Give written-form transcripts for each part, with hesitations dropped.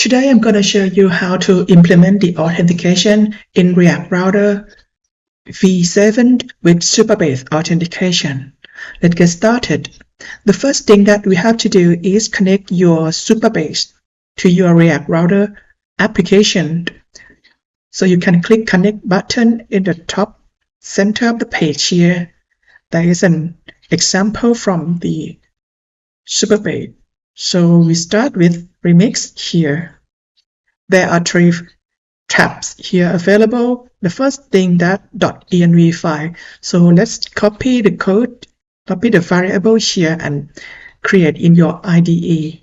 Today I'm going to show you how to implement the authentication in React Router v7 with Supabase authentication. Let's get started. The first thing that we have to do is connect your Supabase to your React Router application. So you can click connect button in the top center of the page here. There is an example from the Supabase. So we start with Remix here. There are three tabs here available. The first thing that .env file. So let's copy the code, copy the variable here and create in your IDE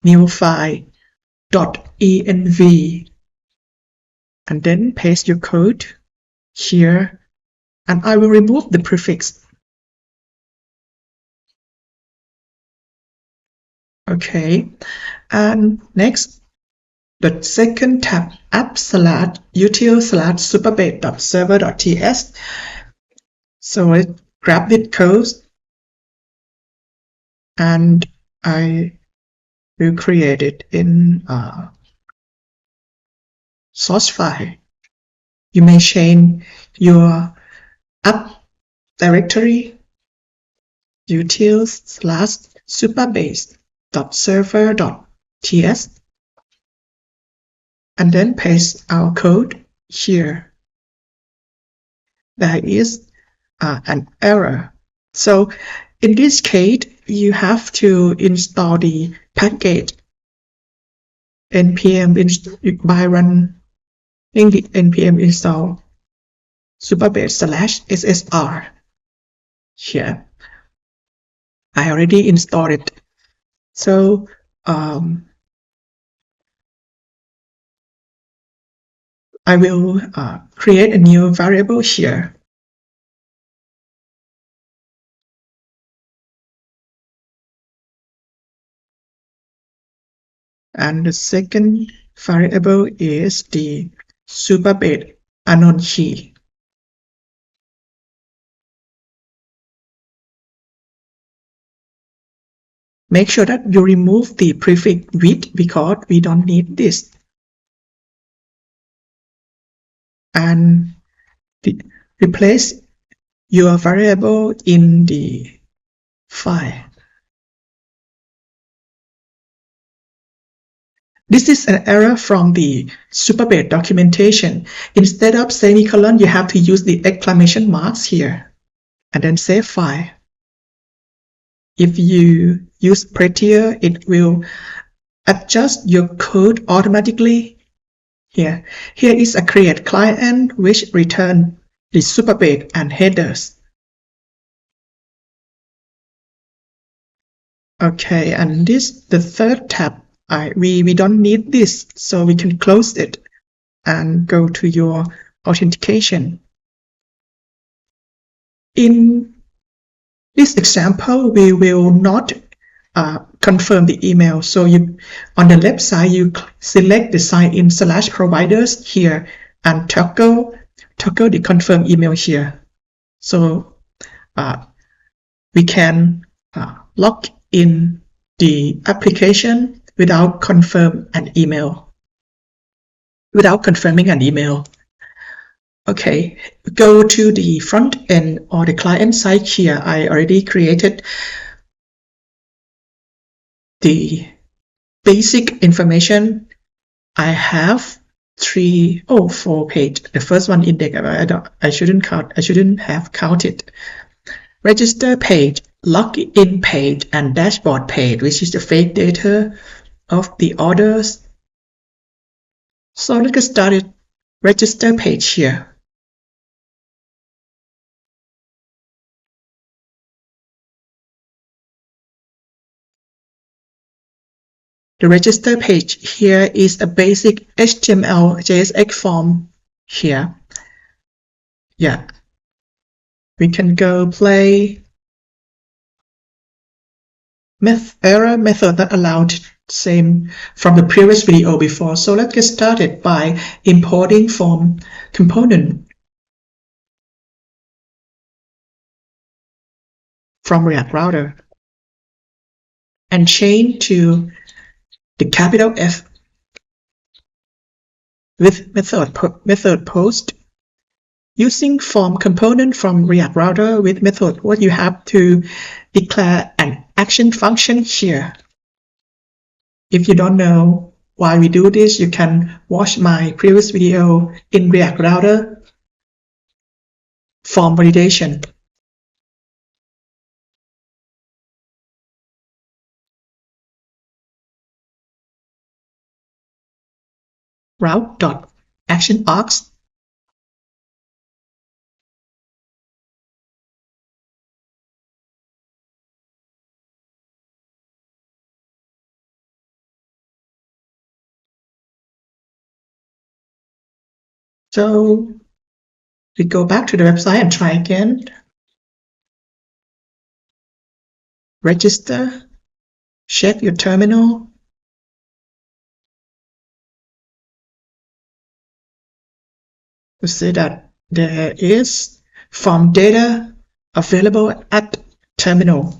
new file .env and then paste your code here, and I will remove the prefix. Okay, and next the second tab app/util/supabase.server.ts. So let's grab this code and I will create it in source file. You may change your app directory util/supabase.server.ts and then paste our code here. There is an error. So in this case, you have to install the package npm by running the npm install supabase/ssr here. I already installed it. So I will create a new variable here. And the second variable is the Supabase unknown key. Make sure that you remove the prefix with because we don't need this. And replace your variable in the file. This is an error from the Supabase documentation. Instead of semicolon, you have to use the exclamation marks here and then save file. If you use prettier, it will adjust your code automatically. Here is a create client which return the Supabase and headers. Okay, and this the third tab. We don't need this, so we can close it and go to your authentication. In this example, we will not confirm the email. So on the left side, you select the sign in /providers here and toggle the confirm email here. So we can log in the application without confirming an email. Okay, go to the front end or the client side here. I already created the basic information. I have 4 pages. The first one index I shouldn't have counted. Register page, login page, and dashboard page, which is the fake data of the orders. So let's get started. Register page here. The register page here is a basic HTML JSX form here. Yeah. We can go play error method that allowed same from the previous video before. So let's get started by importing form component from React Router and change to the capital F with method post. Using form component from React Router with method post, you have to declare an action function here. If you don't know why we do this, you can watch my previous video in React Router form validation. Route.actionArgs. So we go back to the website and try again. Register, check your terminal. You see that there is form data available at terminal.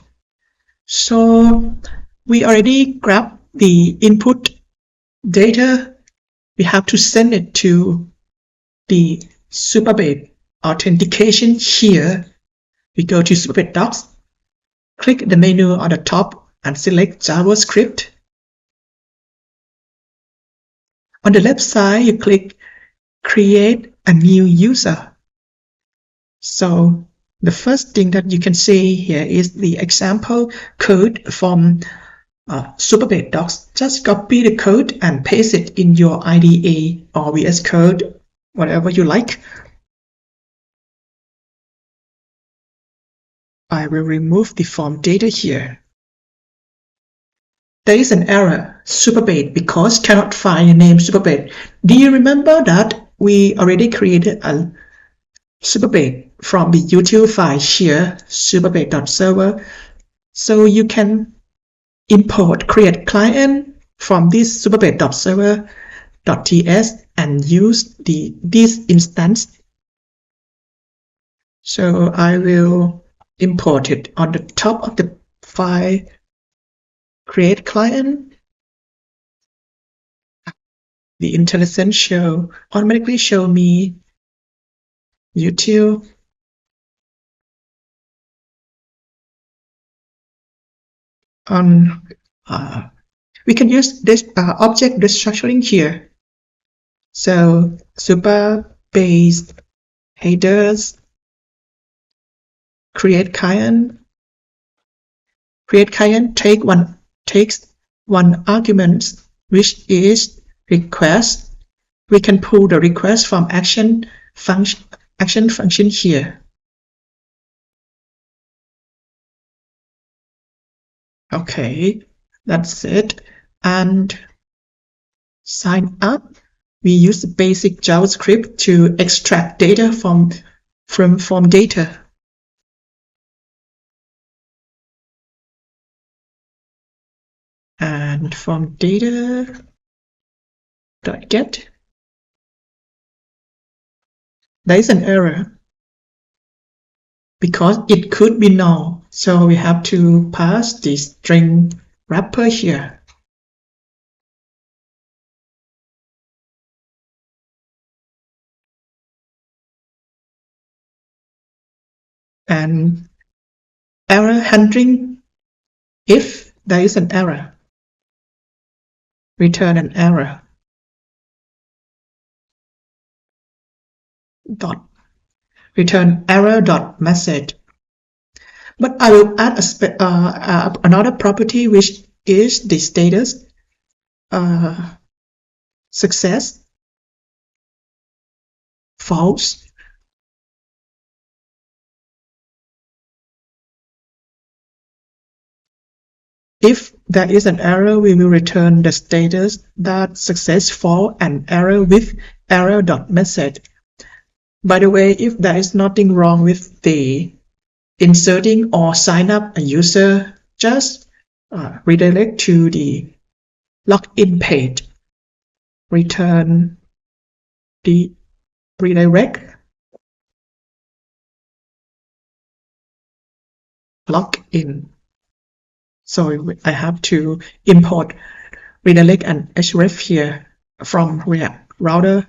So we already grabbed the input data. We have to send it to the Supabase authentication here. We go to Supabase Docs, click the menu on the top and select JavaScript. On the left side, you click Create a new user. So the first thing that you can see here is the example code from Supabase Docs. Just copy the code and paste it in your IDE or VS Code, whatever you like. I will remove the form data here. There is an error, Supabase, because cannot find the name Supabase. Do you remember that we already created a Supabase from the util file here, supabase.server? So you can import create client from this supabase.server.ts and use this instance. So I will import it on the top of the file create client. The IntelliSense show automatically show me util on we can use this object restructuring here. So Supabase headers create client takes one argument, which is request. We can pull the request from action function here. Okay, that's it. And sign up. We use the basic JavaScript to extract data from form data. And from data.get, there is an error because it could be null. So we have to pass the string wrapper here. And error handling, if there is an error, return an error. Return error.message. But I will add another property, which is the status success false. If there is an error, we will return the status that successful and error with error.message. By the way, if there is nothing wrong with the inserting or sign up a user, just redirect to the login page. Return the redirect login. So I have to import redirect and href here from React router.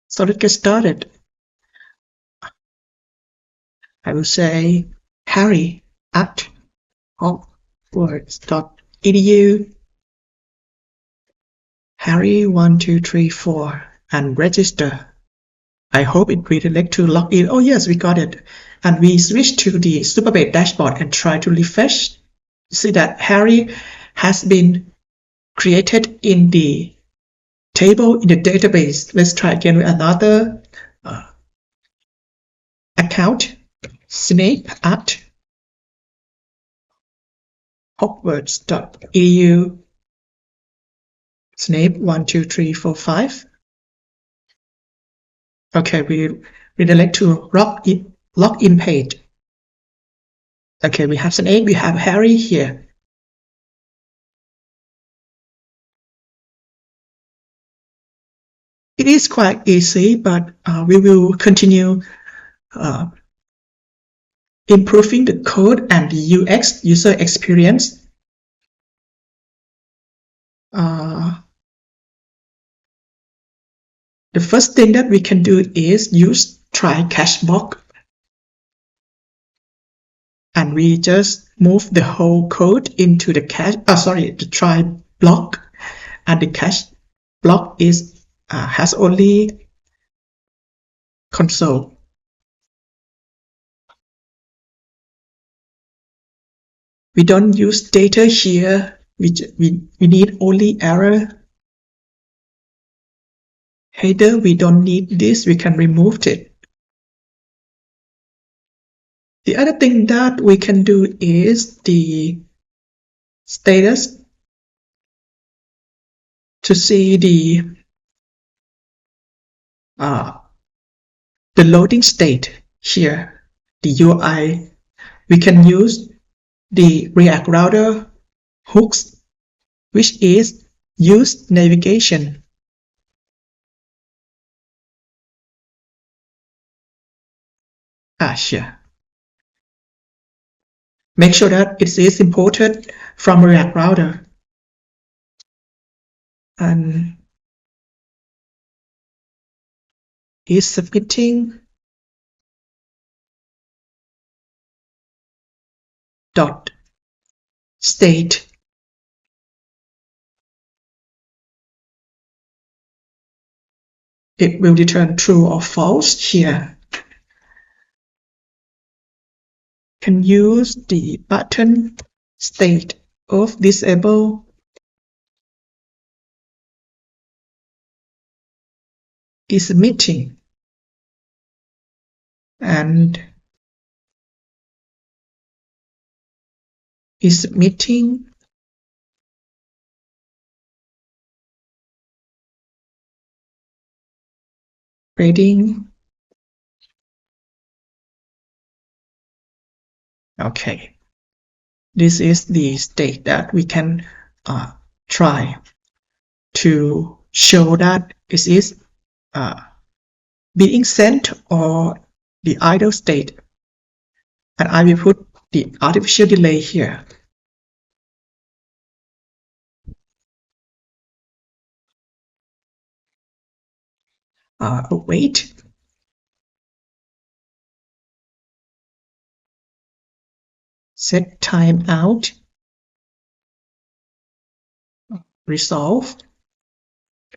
So let's get started. I will say Harry at hogwarts.edu, Harry1234, and register. I hope it redirects to login. Oh yes, we got it. And we switch to the Supabase dashboard and try to refresh. See that Harry has been created in the table in the database. Let's try again with another account. Snape at hogwarts.edu, Snape12345. Okay, we redirect to login page. Okay, we have Snape, we have Harry here. It is quite easy, but we will continue improving the code and the UX, user experience. The first thing that we can do is use try catch block, and we just move the whole code into the the try block, and the catch block is has only console. We don't use data here. We need only error. Header, we don't need this. We can remove it. The other thing that we can do is the status to see the loading state here, the UI. We can use the React Router hooks, which is use navigation. Sure. Make sure that it is imported from React Router. And is submitting dot state. It will return true or false here. Can use the button state of disable is submitting, and is submitting rating. Okay, this is the state that we can try to show that it is being sent or the idle state. And I will put the artificial delay here. Wait. Set timeout. Resolve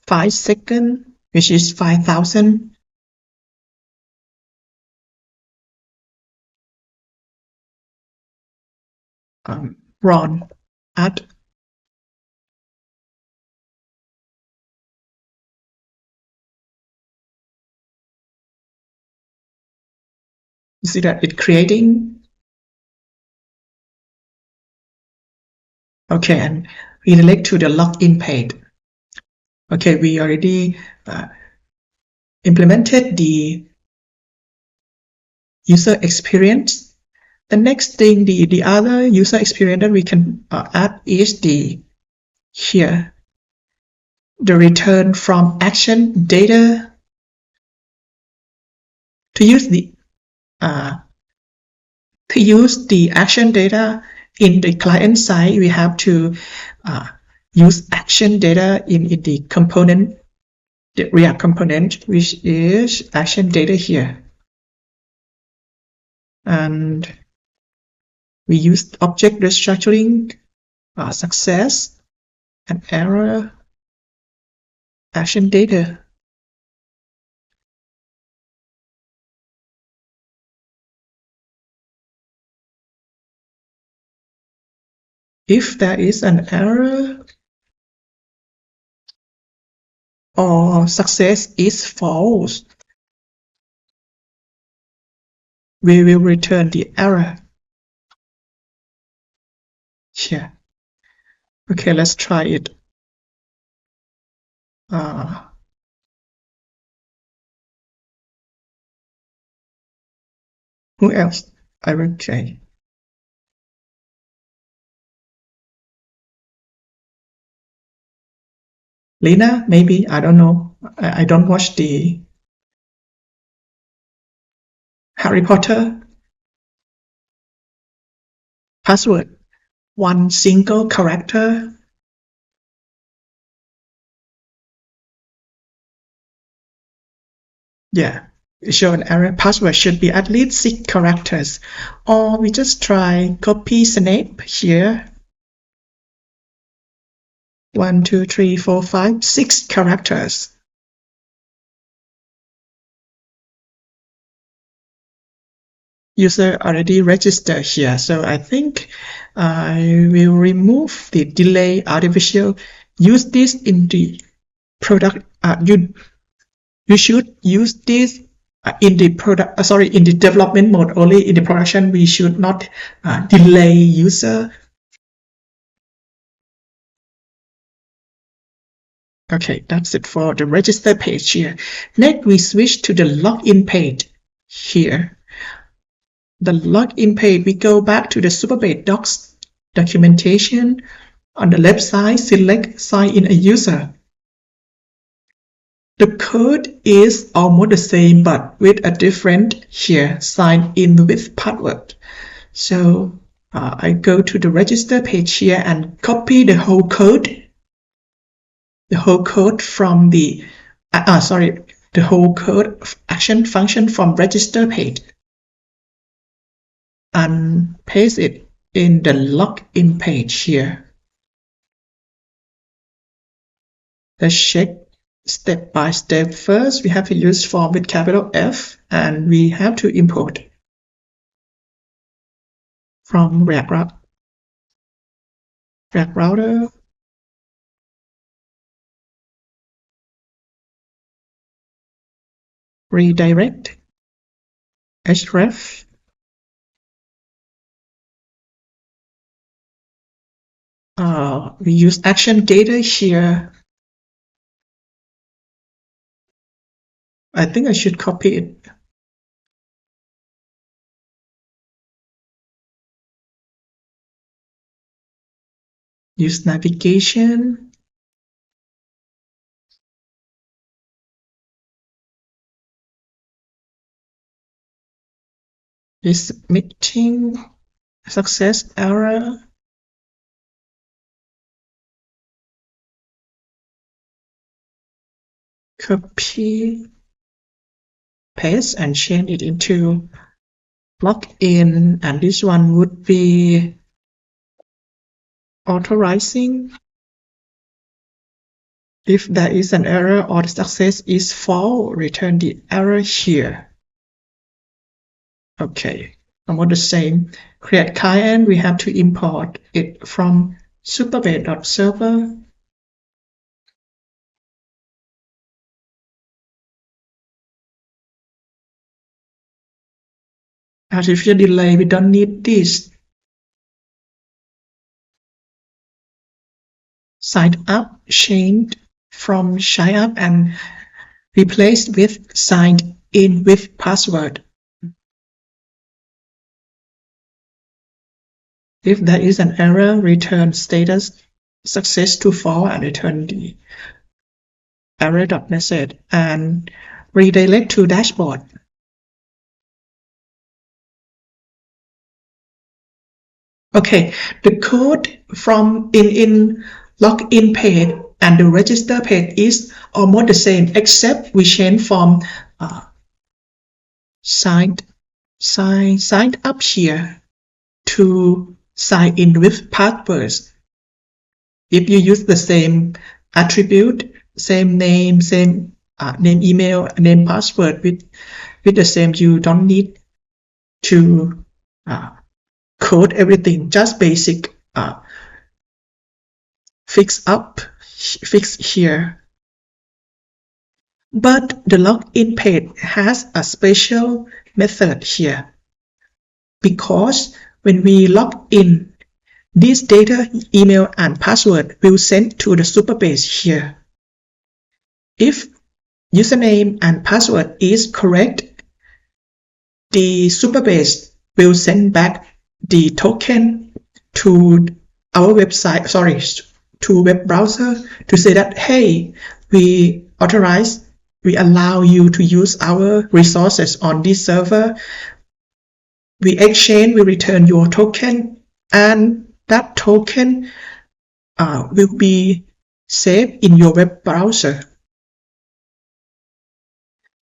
5 seconds, which is 5,000. Run at you see that it's creating. Okay, and redirect to the login page. Okay, we already implemented the user experience. The next thing, the other user experience that we can add is the return from action data. To use the To use the action data in the client side, we have to use action data in the component, the React component, which is action data here. And we use object restructuring, success, and error, action data. If there is an error or success is false, we will return the error here. Okay, let's try it. Who else? I will try. Lena, maybe, I don't know. I don't watch the Harry Potter. Password, one single character. Yeah, show an error. Password should be at least 6 characters. Or we just try copy Snape here. 1, 2, 3, 4, 5, 6 characters. User already registered here, so I think I will remove the delay artificial. Use this in the product. You should use this in the product. In the development mode only. In the production, we should not delay user. Okay, that's it for the register page here. Next, we switch to the login page here. The login page, we go back to the Supabase docs documentation. On the left side, select sign in a user. The code is almost the same, but with a different here, sign in with password. So I go to the register page here and copy the whole code. The whole code from the, the whole code action function from register page. And paste it in the login page here. Let's check step by step. First, we have to use form with capital F, and we have to import from React Router. Redirect, href, we use action data here. I think I should copy it. Use navigation. Is submitting, success, error. Copy, paste, and change it into login, and this one would be authorizing. If there is an error or the success is false, return the error here. Okay, almost the same. Create client, we have to import it from supabase.server. Artificial delay, we don't need this. Sign up, changed from sign up and replaced with signed in with password. If there is an error, return status success to false and return the error.message and redirect to dashboard. Okay, the code from in login page and the register page is almost the same, except we change from signed up here to sign in with passwords. If you use the same attribute, same name, same name, email, name, password with the same, you don't need to code everything. Just basic fix here. But the login page has a special method here, because when we log in, this data, email, and password will send to the Supabase here. If username and password is correct, the Supabase will send back the token to our website, to web browser, to say that, hey, we allow you to use our resources on this server. We return your token, and that token will be saved in your web browser.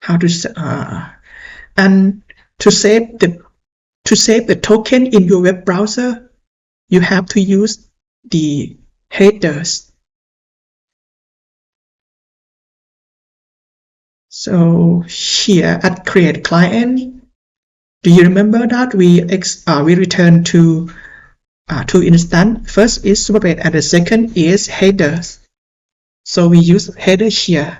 And to save the token in your web browser, you have to use the headers. So here at create client, do you remember that we return two instance? First is Supabase and the second is headers. So we use header here.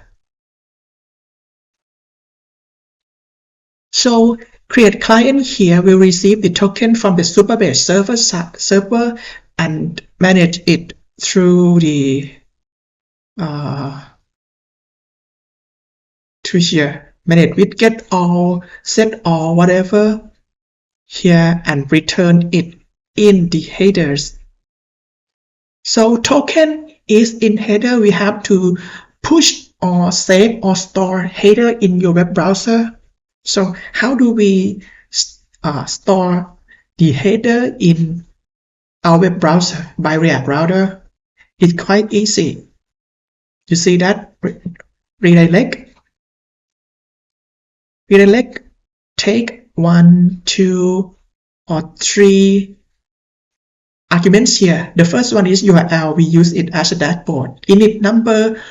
So create client here will receive the token from the Supabase server and manage it through the to here. Manage with get all, set all, whatever here, and return it in the headers. So token is in header. We have to push or save or store header in your web browser. So how do we store the header in our web browser by React Router? It's quite easy. You see that? Redirect, take 1, 2, or 3 arguments here. The first one is URL. We use it as a dashboard. Init number,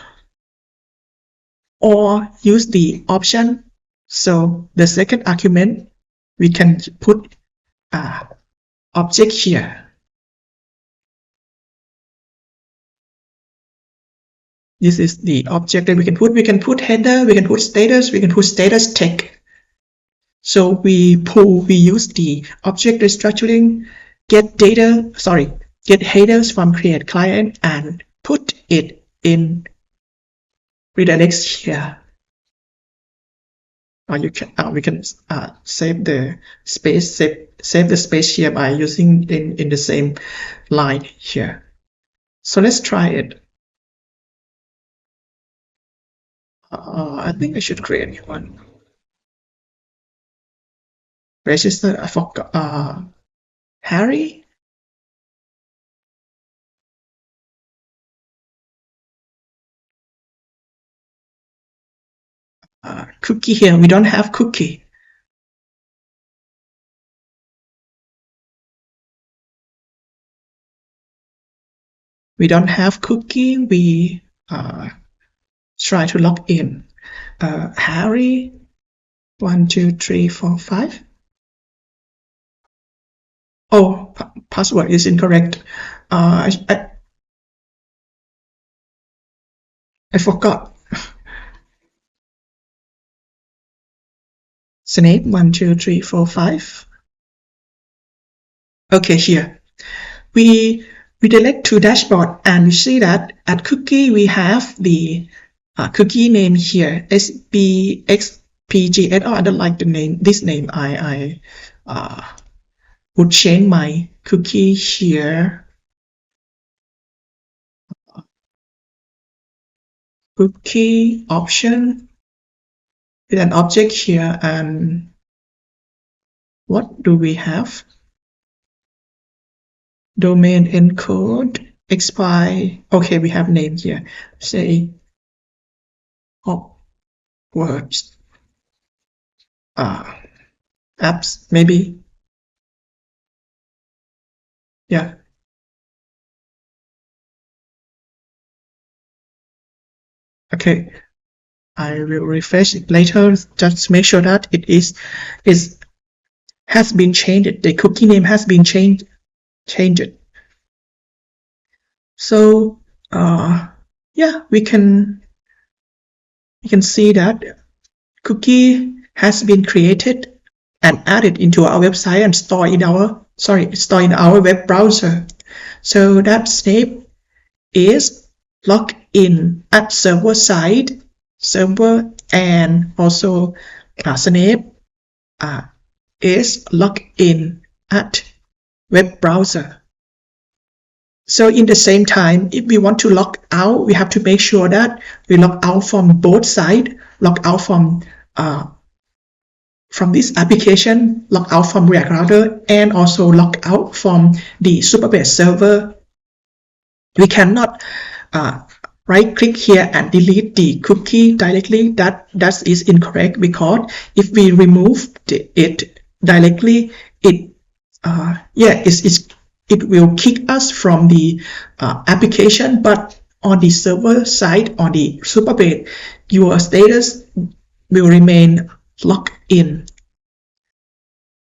or use the option. So the second argument, we can put object here. This is the object that we can put. We can put header, we can put status, we can put status tag. So we use the object restructuring, get headers from create client and put it in redirects here. Or we can save the space here by using in the same line here. So let's try it. I think I should create a new one. Register, I forgot. Harry? Cookie here. We don't have cookie. We don't have cookie. We try to log in. Harry, 1, 2, 3, 4, 5. Oh, password is incorrect. I forgot. Snake, 1, 2, 3, 4, 5. Okay, here. We redirect to dashboard, and we see that at cookie we have the cookie name here, SBXPGS. Oh, I don't like the name. This name, I would change my cookie here. Cookie option with an object here, and what do we have? domain encode expire. Okay, we have name here. Say words, apps, maybe. Yeah. Okay. I will refresh it later. Just make sure that it has been changed. The cookie name has been changed. So yeah, we can see that cookie has been created and added into our website and stored in our web browser. So that Snape is logged in at server side, and also Snape is logged in at web browser. So in the same time, if we want to log out, we have to make sure that we log out from both sides, log out from this application, log out from React Router, and also log out from the Supabase server. We cannot right click here and delete the cookie directly. That is incorrect, because if we remove it directly, it will kick us from the application. But on the server side, on the Supabase, your status will remain logged in.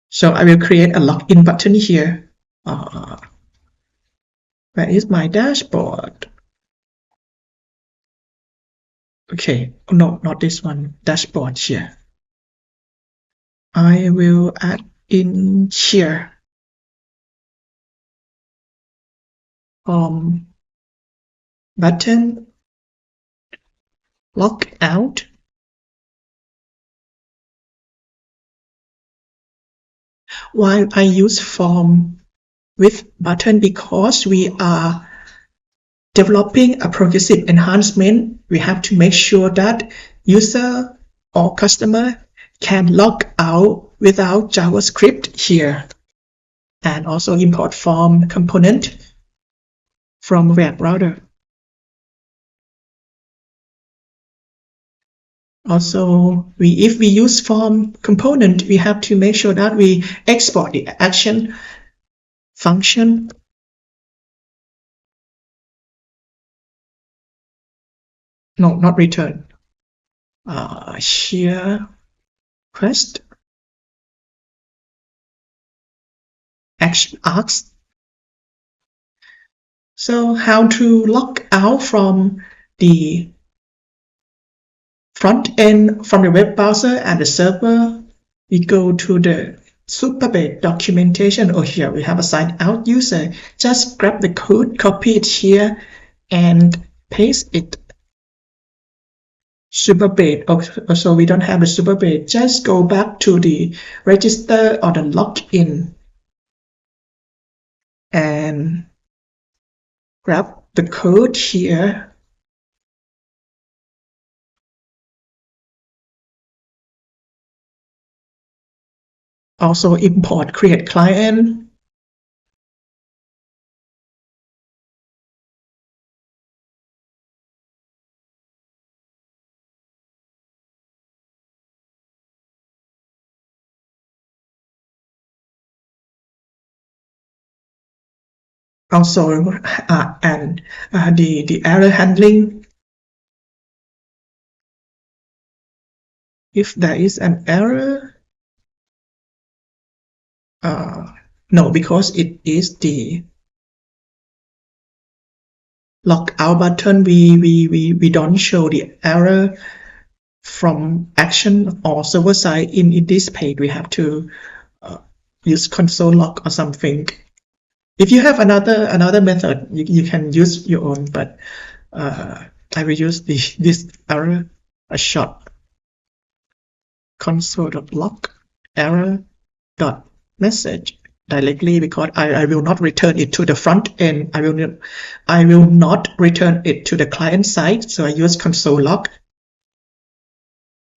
So I will create a login button here. Where is my dashboard? Okay, no, not this one. Dashboard here. I will add in here button log out. Why I use form with button? Because we are developing a progressive enhancement. We have to make sure that user or customer can log out without JavaScript here, and also import form component from React Router. Also, if we use form component, we have to make sure that we export the action function. No, not return. Here, request action args. So how to log out from the front end, from the web browser and the server? We go to the Supabase documentation. Here we have a sign out user. Just grab the code, copy it here, and paste it. Supabase. So we don't have the Supabase. Just go back to the register or the login and grab the code here. Also import create client. Also and the error handling. If there is an error, no, because it is the log out button, we don't show the error from action or server side in this page. We have to use console log or something. If you have another method, you can use your own, but I will use this error, a short console.log error.message directly, because I will not return it to the front end. I will not return it to the client side. So I use console log.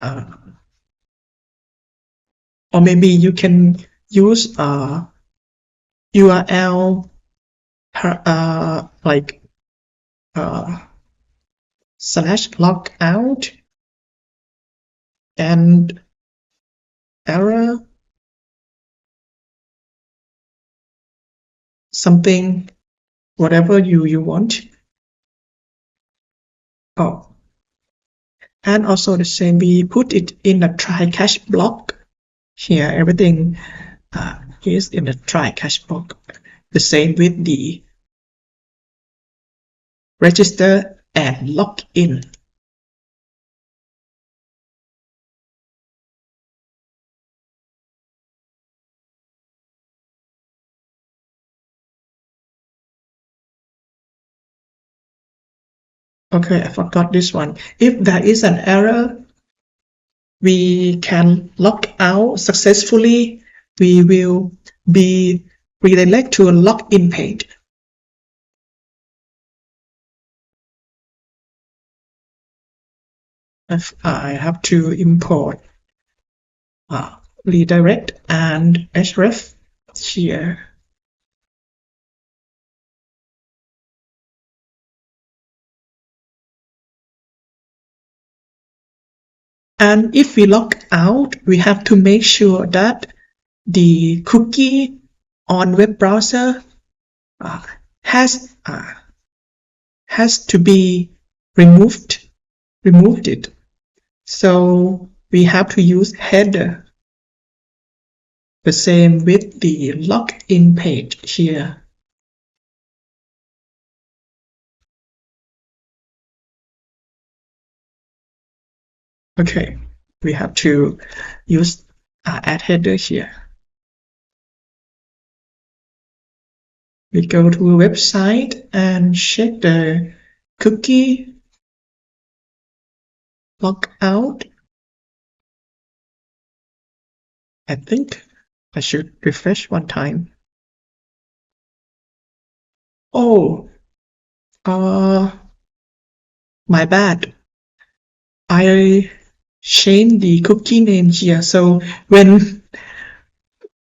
Or maybe you can use URL like slash logout and error something, whatever you want. Oh, and also the same, we put it in a try catch block. Here, everything is in the try catch block. The same with the register and log in. Okay, I forgot this one. If there is an error, we can log out successfully. We will be redirected to a login page. If I have to import redirect and href here. And if we log out, we have to make sure that the cookie on web browser has to be removed it. So we have to use header. The same with the login page here. Okay, we have to use add header here. We go to a website and check the cookie logout. I think I should refresh one time. Oh, my bad. I changed the cookie name here. So when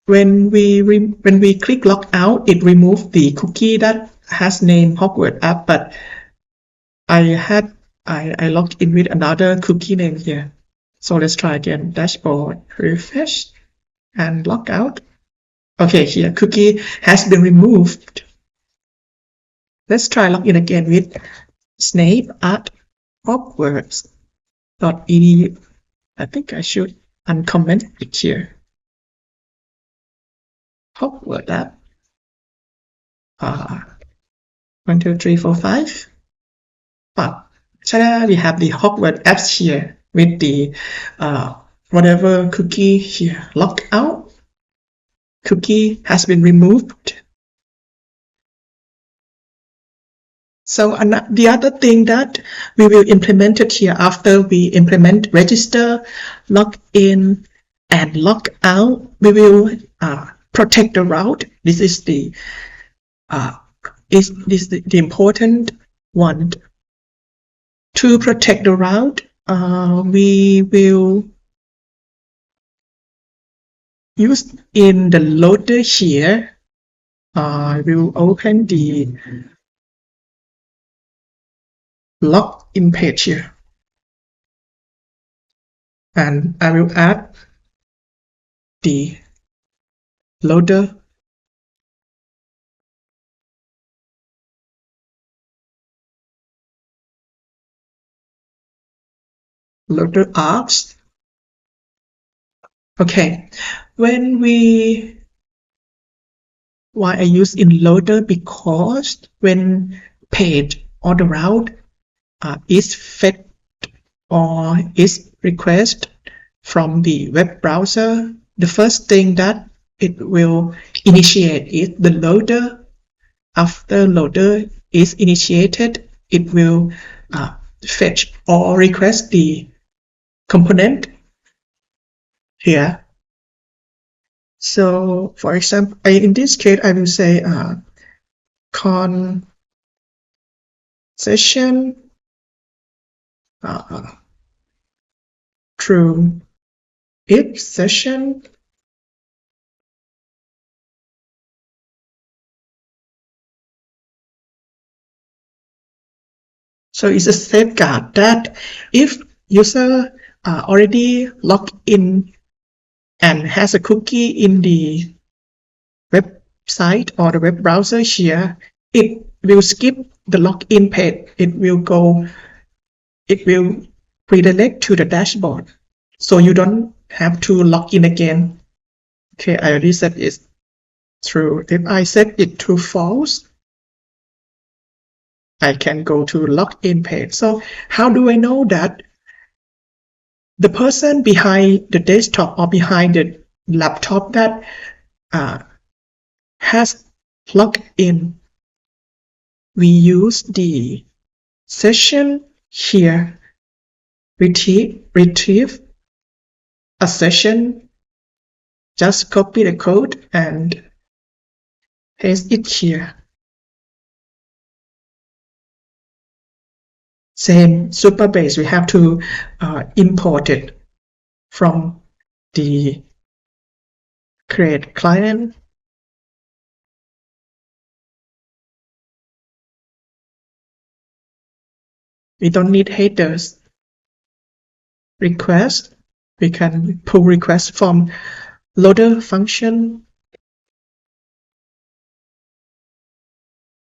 we click log out, it removes the cookie that has name Hogwarts app, but I logged in with another cookie name here. So let's try again. Dashboard, refresh, and log out. Okay, here cookie has been removed. Let's try login again with Snape at hogwarts.edu. I think I should uncomment it here. Hogwarts app. 1, 2, 3, 4, 5. Ta-da! We have the Hogwarts apps here with the whatever cookie here. Log out. Cookie has been removed. So the other thing that we will implement it here after we implement register, log in, and log out, we will protect the route. This is the important one. To protect the route, we will use in the loader here. I will open the login page here, and I will add the loader args. Okay, why I use in loader, because when page or the route is fetched or is requested from the web browser, the first thing that it will initiate is the loader. After loader is initiated, it will fetch or request the component here. So for example, in this case, I will say concession true if session So it's a safeguard that if user already logged in and has a cookie in the website or the web browser here, it will skip the login page. It will redirect to the dashboard. So you don't have to log in again. Okay, I already set it true. If I set it to false, I can go to login page. So how do I know that the person behind the desktop or behind the laptop that uh, has logged in? We use the session here, retrieve a session, just copy the code and paste it here. Same Supabase, we have to import it from the create client. We don't need headers. Request, we can pull request from loader function.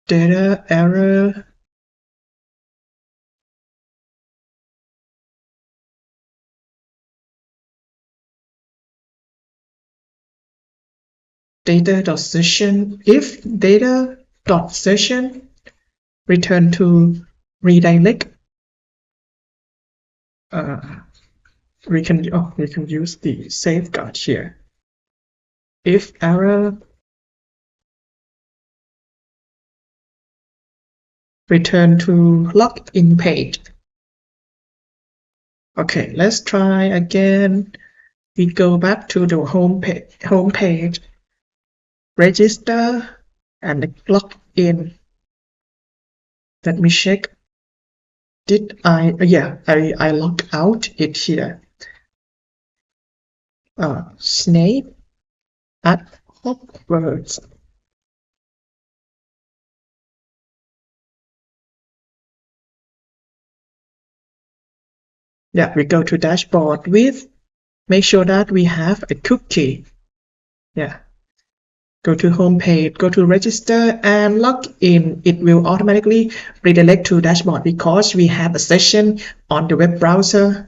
Data error. Data.session. If data.session return to redirect, we can use the safeguard here. If error, return to login page. Okay, let's try again. We go back to the home page, register and log in. Let me check. Did I? Yeah, I log out it here. Snake at Hogwarts. Yeah, we go to dashboard with, make sure that we have a cookie. Yeah. Go to home page, go to register and log in. It will automatically redirect to dashboard because we have a session on the web browser.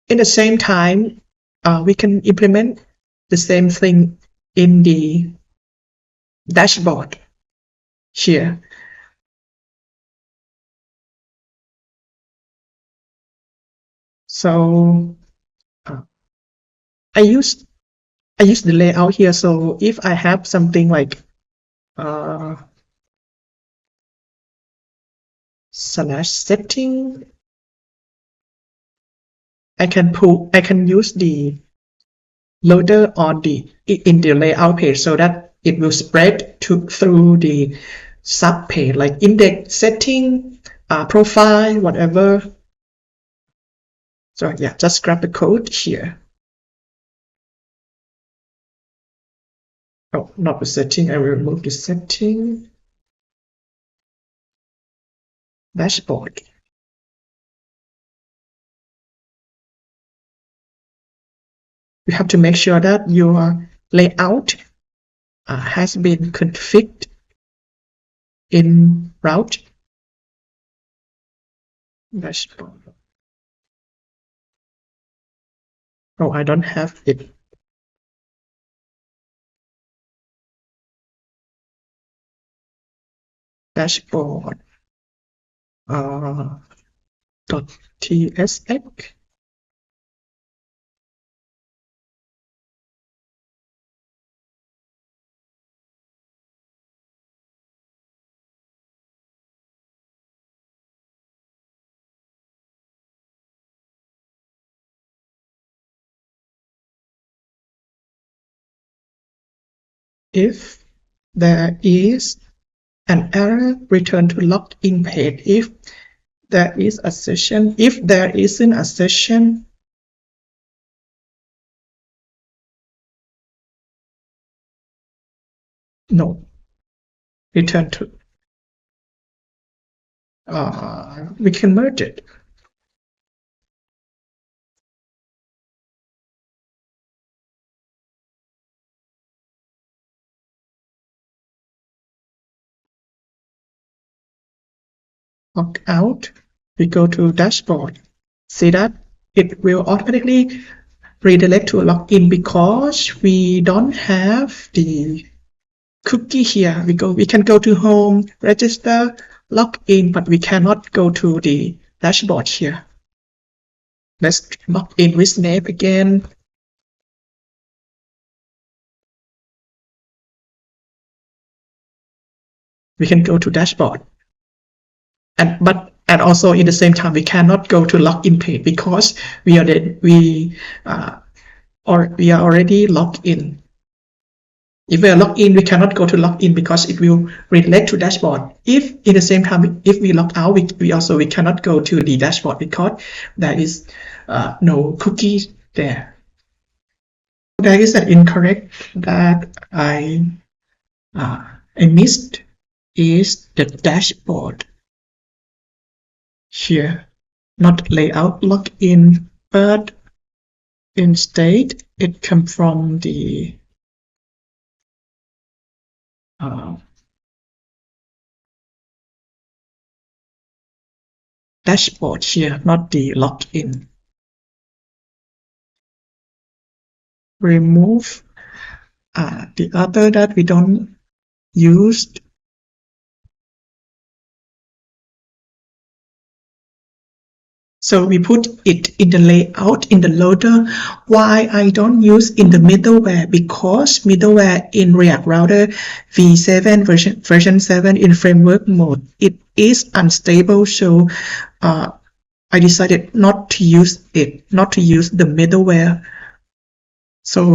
In the same time, we can implement the same thing in the dashboard here. So I use the layout here. So if I have something like slash setting, I can use the loader on in the layout page so that it will spread through the sub page like index setting, profile, whatever. So yeah, just grab the code here. Oh, not the setting. I will remove the setting. Dashboard. You have to make sure that your layout has been configured in route. Dashboard. Oh, I don't have it. Dashboard. .tsx. If there is an error, return to login page. If there is a session, if there isn't a session, no, return to. we can merge it. Log out, we go to dashboard. See that it will automatically redirect to a login because we don't have the cookie here. We can go to home, register, log in, but we cannot go to the dashboard here. Let's log in with name again. We can go to dashboard. And also in the same time we cannot go to login page because we are already logged in. If we are logged in, we cannot go to login because it will redirect to dashboard. If in the same time, if we log out, we cannot go to the dashboard because there is no cookies there. There is an incorrect that I missed is the dashboard here, not layout login, but instead it comes from the dashboard here, not the login. Remove the other that we don't use. So we put it in the layout in the loader. Why I don't use in the middleware? Because middleware in React Router v7 version 7 in framework mode, it is unstable. So I decided not to use the middleware. So